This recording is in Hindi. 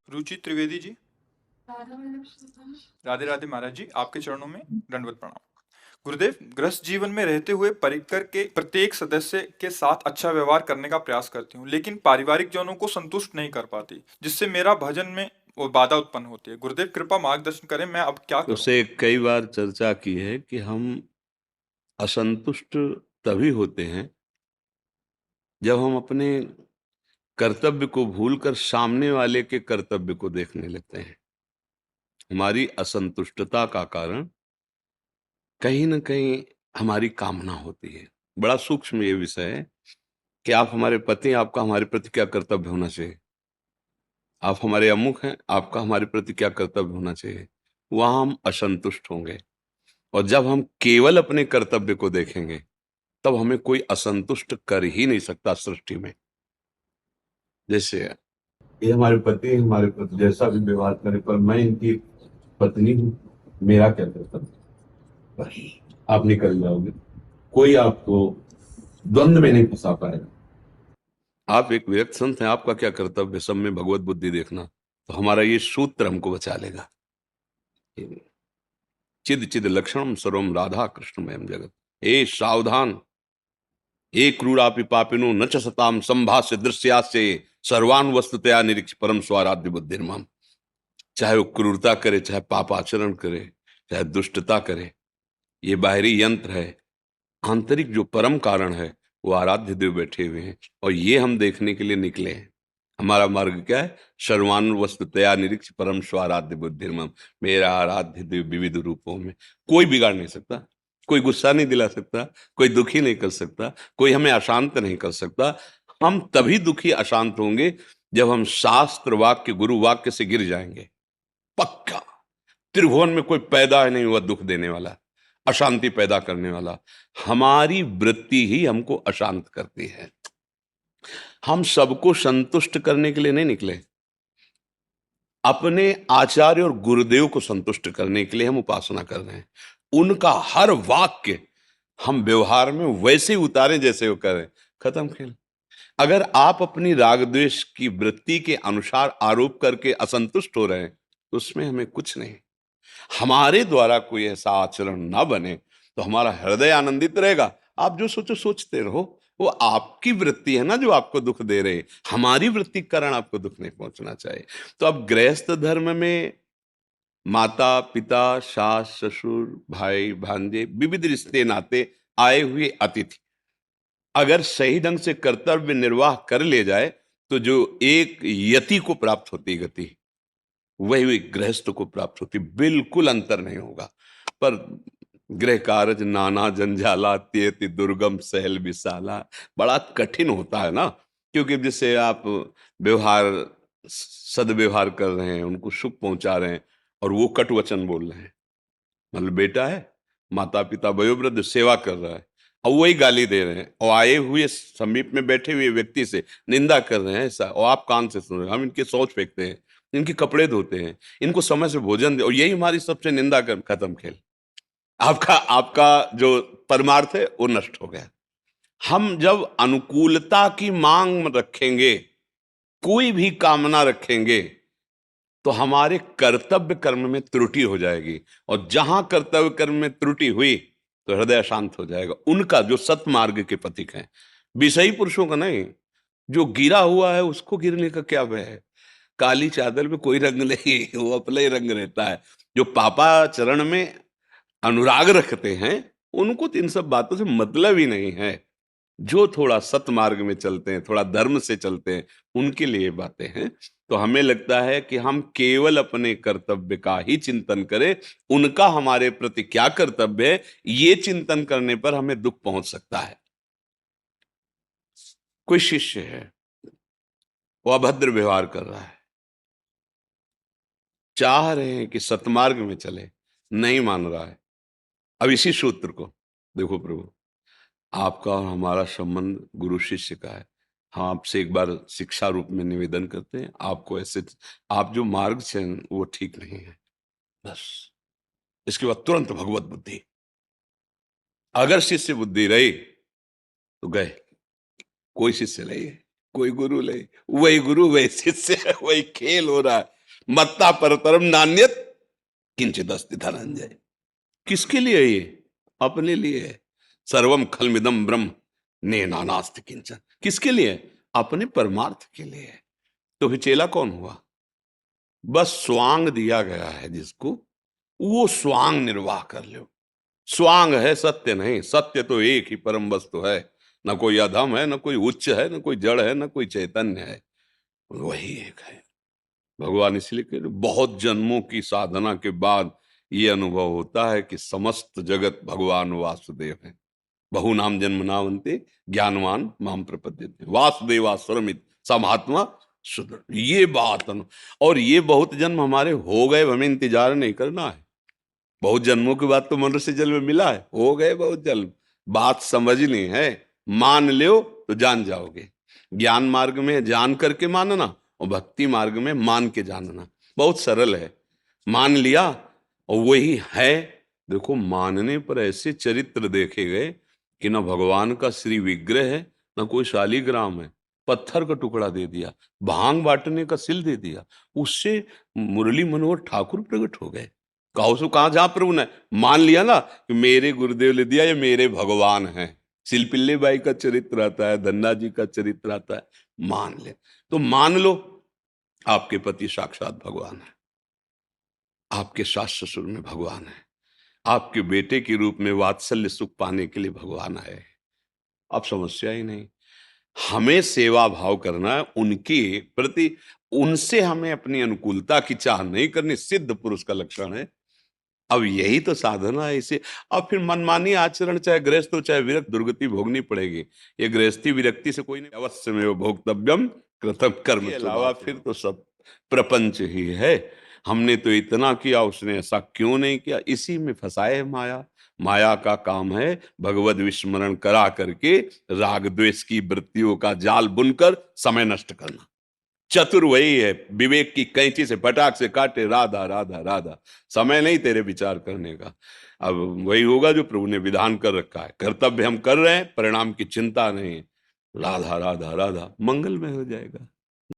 रुचि त्रिवेदी जी। राधे राधे महाराज जी, आपके चरणों में दंडवत प्रणाम। गुरुदेव, गृहस्थ जीवन में रहते हुए परिकर के प्रत्येक सदस्य के साथ अच्छा व्यवहार करने का प्रयास करती हूँ, लेकिन पारिवारिक जनों को संतुष्ट नहीं कर पाती, जिससे मेरा भजन में वो बाधा उत्पन्न होती है। गुरुदेव कृपा मार्गदर्शन करें, मैं अब क्या करूं? उससे कई बार चर्चा की है कि हम असंतुष्ट तभी होते हैं जब हम अपने कर्तव्य को भूलकर सामने वाले के कर्तव्य को देखने लगते हैं। हमारी असंतुष्टता का कारण कहीं न कहीं हमारी कामना होती है। बड़ा सूक्ष्म ये विषय है कि आप हमारे पति हैं, आपका हमारे प्रति क्या कर्तव्य होना चाहिए? आप हमारे अमुख हैं, आपका हमारे प्रति क्या कर्तव्य होना चाहिए? वहाँ हम असंतुष्ट होंगे और जब हम केवल अपने कर्तव्य को देखेंगे, तब हमें कोई असंतुष्ट कर ही नहीं सकता सृष्टि में। जैसे ये हमारे पति हमारे प्रति जैसा भी व्यवहार करे, पर मैं इनकी पत्नी हूँ, मेरा क्या कर्तव्य? बस आप निकल जाओगे, कोई आपको द्वंद्व में नहीं फंसा पाएगा। आप एक विरक्त संत हैं, आपका क्या कर्तव्य? सब में भगवत बुद्धि देखना। तो हमारा ये सूत्र हमको बचा लेगा। चिद चिद लक्षणम सर्वम राधा कृष्णमयम जगत। ए सावधान, ए क्रूरापि पापिनो न च सताम संभाष्य दृश्यास्य सर्वान वस्तुतया निरीक्ष परम स्वाराध्य बुद्धिर्मम। चाहे वो क्रूरता करे, चाहे पाप आचरण करे, चाहे दुष्टता करे, ये बाहरी यंत्र है। आंतरिक जो परम कारण है वो आराध्य देव बैठे हुए हैं और ये हम देखने के लिए निकले हैं। हमारा मार्ग क्या है? सर्वान वस्तुतया निरीक्ष परम स्वाराध्य बुद्धिर्मम। मेरा आराध्य देव विविध रूपों में, कोई बिगाड़ नहीं सकता, कोई गुस्सा नहीं दिला सकता, कोई दुखी नहीं कर सकता, कोई हमें अशांत नहीं कर सकता। हम तभी दुखी अशांत होंगे जब हम शास्त्र वाक्य गुरु वाक्य से गिर जाएंगे। पक्का त्रिभुवन में कोई पैदा नहीं हुआ दुख देने वाला, अशांति पैदा करने वाला। हमारी वृत्ति ही हमको अशांत करती है। हम सबको संतुष्ट करने के लिए नहीं निकले, अपने आचार्य और गुरुदेव को संतुष्ट करने के लिए हम उपासना कर रहे हैं। उनका हर वाक्य हम व्यवहार में वैसे ही उतारे जैसे वो करें। खत्म खेल। अगर आप अपनी राग द्वेष की वृत्ति के अनुसार आरोप करके असंतुष्ट हो रहे हैं तो उसमें हमें कुछ नहीं। हमारे द्वारा कोई ऐसा आचरण ना बने तो हमारा हृदय आनंदित रहेगा। आप जो सोचो सोचते रहो, वो आपकी वृत्ति है ना जो आपको दुख दे रहे। हमारी वृत्ति के कारण आपको दुख नहीं पहुंचना चाहिए। तो अब गृहस्थ धर्म में माता पिता सास ससुर भाई भांजे विविध रिश्ते नाते आए हुए अतिथि अगर सही ढंग से कर्तव्य निर्वाह कर ले जाए तो जो एक यति को प्राप्त होती गति वही गृहस्थ को प्राप्त होती। बिल्कुल अंतर नहीं होगा। पर गृह कार्य नाना जंजाला त्येति दुर्गम सहल विशाला, बड़ा कठिन होता है ना। क्योंकि जैसे आप व्यवहार सदव्यवहार कर रहे हैं, उनको सुख पहुंचा रहे हैं और वो कटु वचन बोल रहे हैं। मतलब बेटा है, माता पिता वयोवृद्ध सेवा कर रहा है और वही गाली दे रहे हैं और आए हुए समीप में बैठे हुए व्यक्ति से निंदा कर रहे हैं ऐसा, और आप कान से सुन रहे हैं। हम इनके शौच फेंकते हैं, इनके कपड़े धोते हैं, इनको समय से भोजन दे, और यही हमारी सबसे निंदा कर। खत्म खेल। आपका आपका जो परमार्थ है वो नष्ट हो गया। हम जब अनुकूलता की मांग रखेंगे, कोई भी कामना रखेंगे, तो हमारे कर्तव्य कर्म में त्रुटि हो जाएगी, और जहां कर्तव्य कर्म में त्रुटि हुई तो हृदय अशांत हो जाएगा। उनका जो सतमार्ग के पथिक हैं, विषयी पुरुषों का नहीं, जो गिरा हुआ है उसको गिरने का क्या भय है? काली चादर में कोई रंग नहीं, वो अपना ही रंग रहता है। जो पापाचरण में अनुराग रखते हैं उनको तो इन सब बातों से मतलब ही नहीं है। जो थोड़ा सतमार्ग में चलते हैं, थोड़ा धर्म से चलते हैं, उनके लिए बातें हैं। तो हमें लगता है कि हम केवल अपने कर्तव्य का ही चिंतन करें, उनका हमारे प्रति क्या कर्तव्य है ये चिंतन करने पर हमें दुख पहुंच सकता है। कोई शिष्य है, वो अभद्र व्यवहार कर रहा है, चाह रहे हैं कि सतमार्ग में चले, नहीं मान रहा है। अब इसी सूत्र को देखो प्रभु, आपका और हमारा संबंध गुरु शिष्य का है। हम आपसे एक बार शिक्षा रूप में निवेदन करते हैं, आपको ऐसे आप जो मार्ग चयन वो ठीक नहीं है। बस इसके बाद तुरंत भगवत बुद्धि। अगर शिष्य बुद्धि रही तो गए, कोई शिष्य नहीं है, कोई गुरु ले, वही गुरु वही शिष्य, वही खेल हो रहा है। मत्ता परतरम नान्यत किंचित अस्ति धनंजय। किसके लिए ये? अपने लिए है। सर्वम खलमिदम ब्रह्म नेनानास्ति किंचन। किसके लिए? अपने परमार्थ के लिए। तो फिर चेला कौन हुआ? बस स्वांग दिया गया है जिसको, वो स्वांग निर्वाह कर लो। स्वांग है, सत्य नहीं। सत्य तो एक ही परम वस्तु है। न कोई अधम है, न कोई उच्च है, न कोई जड़ है, न कोई चैतन्य है, वही एक है। भगवान इसलिए कह रहे, बहुत जन्मों की साधना के बाद ये अनुभव होता है कि समस्त जगत भगवान वासुदेव है। बहु नाम जन्म नावंते ज्ञानवान माम प्रपद्यते वासुदेवासुरमित समात्मा सुदृढ़। ये बात और ये बहुत जन्म हमारे हो गए, हमें इंतजार नहीं करना है। बहुत जन्मों के बाद तो मनुष्य जन्म मिला है, हो गए बहुत जन्म। बात समझनी है, मान लो तो जान जाओगे। ज्ञान मार्ग में जान करके मानना और भक्ति मार्ग में मान के जानना बहुत सरल है। मान लिया और वही है। देखो, मानने पर ऐसे चरित्र देखे गए कि ना भगवान का श्री विग्रह है, ना कोई शालीग्राम है। पत्थर का टुकड़ा दे दिया, भांग बांटने का सिल दे दिया, उससे मुरली मनोहर ठाकुर प्रकट हो गए। कहो सो कहां जहां प्रभु ने मान लिया ना कि मेरे गुरुदेव ने दिया, ये मेरे भगवान हैं। सिलपिल्ले बाई का चरित्र आता है, धन्ना जी का चरित्र आता है। मान ले तो मान लो, आपके पति साक्षात भगवान है, आपके सास ससुर में भगवान है, आपके बेटे के रूप में वात्सल्य सुख पाने के लिए भगवान है। अब समस्या ही नहीं। हमें सेवा भाव करना है उनके प्रति, उनसे हमें अपनी अनुकूलता की चाह नहीं करनी। सिद्ध पुरुष का लक्षण है। अब यही तो साधना है इसे। अब फिर मनमानी आचरण, चाहे गृहस्थ हो चाहे विरक्त, दुर्गति भोगनी पड़ेगी। ये गृहस्थी विरक्ति से कोई नहीं। अवश्य में भोक्तव्यम कृतम कर्म के अलावा फिर तो सब प्रपंच ही है। हमने तो इतना किया, उसने ऐसा क्यों नहीं किया? इसी में फंसाए है माया। माया का काम है भगवत विस्मरण करा करके राग द्वेष की वृत्तियों का जाल बुनकर समय नष्ट करना। चतुर वही है, विवेक की कैंची से फटाक से काटे, राधा राधा राधा। समय नहीं तेरे विचार करने का। अब वही होगा जो प्रभु ने विधान कर रखा है। कर्तव्य हम कर रहे हैं, परिणाम की चिंता नहीं। राधा राधा राधा, मंगलमय हो जाएगा।